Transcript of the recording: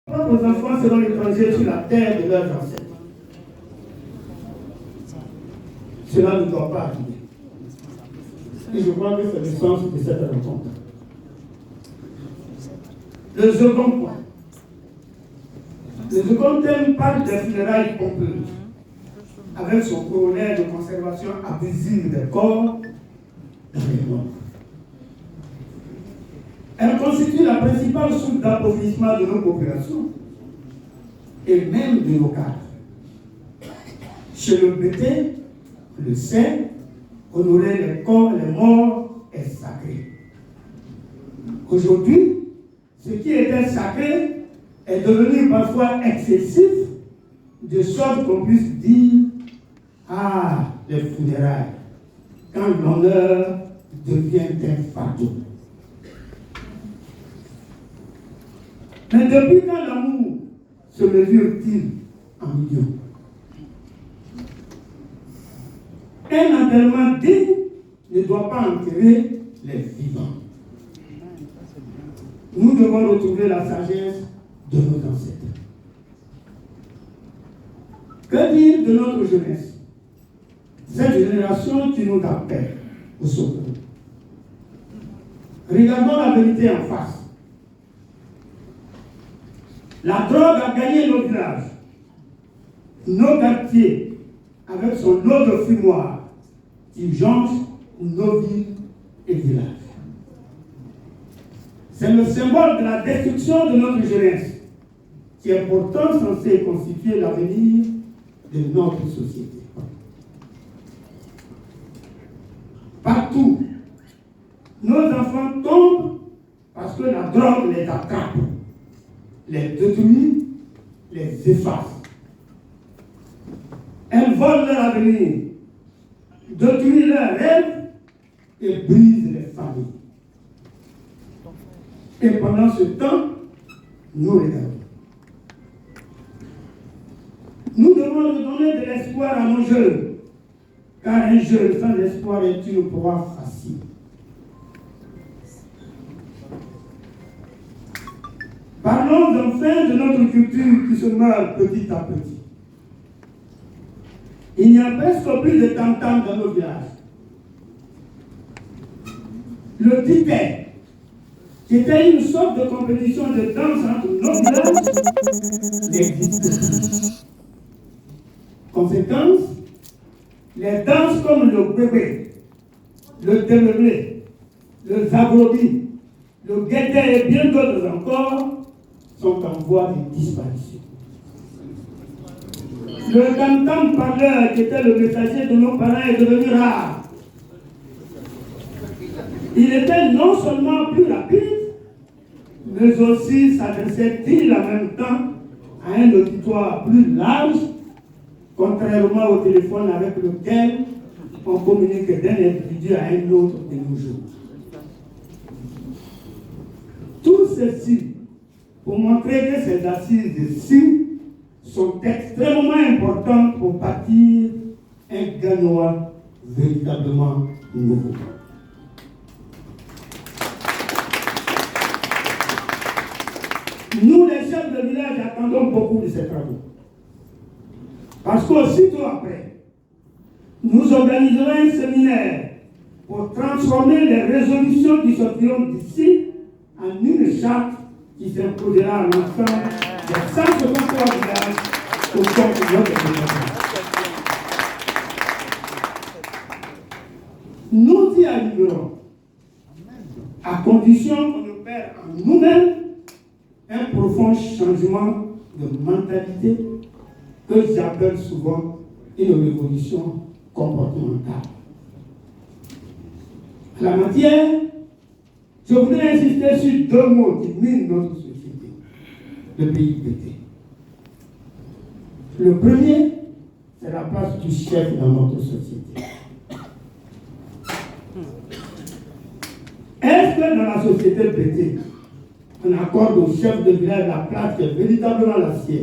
Nos enfants seront étrangers sur la terre de leurs ancêtres. Cela ne doit pas arriver. Et je crois que c'est le sens de cette rencontre. Le second point. Le second thème parle des funérailles pompeuses, avec son corollaire de conservation abusive des corps dans les morts. Elle constitue la principale source d'appauvrissement de nos populations et même de nos cadres. Chez le BT, le sait, honorer les corps, les morts est sacré. Aujourd'hui, ce qui était sacré est devenu parfois excessif, de sorte qu'on puisse dire « Ah, les funérailles », quand l'honneur devient un fardeau. Mais depuis quand l'amour se mesure-t-il en millions? Un enterrement digne ne doit pas enterrer les vivants. Nous devons retrouver la sagesse de nos ancêtres. Que dire de notre jeunesse? Cette génération qui nous appelle au secours. Regardons la vérité en face. La drogue a gagné nos villages, nos quartiers, avec son lot de fumoirs, qui jonche nos villes et villages. C'est le symbole de la destruction de notre jeunesse, qui est pourtant censé constituer l'avenir de notre société. Partout, nos enfants tombent parce que la drogue les attrape, les détruit, les efface. Elle vole leur avenir, détruit leurs rêves et brise les familles. Et pendant ce temps, nous regardons. Nous devons redonner de l'espoir à nos jeunes, car un jeune sans espoir est une proie facile. Parlons enfin de notre culture qui se meurt petit à petit. Il n'y a presque plus de tam-tam dans nos villages. Le ticket, qui était une sorte de compétition de danse entre nos villages, n'existe plus. Conséquence, les danses comme le bébé, le démeublé, le zagrobi, le guetté et bien d'autres encore sont en voie de disparition. Le tam-tam parleur, qui était le messager de nos parents, est devenu rare. Il était non seulement plus rapide, mais aussi s'adressait-il en même temps à un auditoire plus large, contrairement au téléphone avec lequel on communique d'un individu à un autre de nos jours. Tout ceci pour montrer que ces assises-ci sont extrêmement importantes pour bâtir un Ganois véritablement nouveau. Nous, les chefs de village, attendons beaucoup de ces travaux. Parce qu'aussitôt après, nous organiserons un séminaire pour transformer les résolutions qui sortiront d'ici en une charte qui s'imposera à l'ensemble des 163 villages au compte de notre développement. Nous y arriverons, à condition qu'on opère en nous-mêmes un profond changement de mentalité que j'appelle souvent une révolution comportementale. En la matière, je voudrais insister sur deux mots qui minent notre société, le pays pété. Le premier, c'est la place du chef dans notre société. Est-ce que dans la société pétée, on accorde au chef de village la place qui est véritablement la sienne?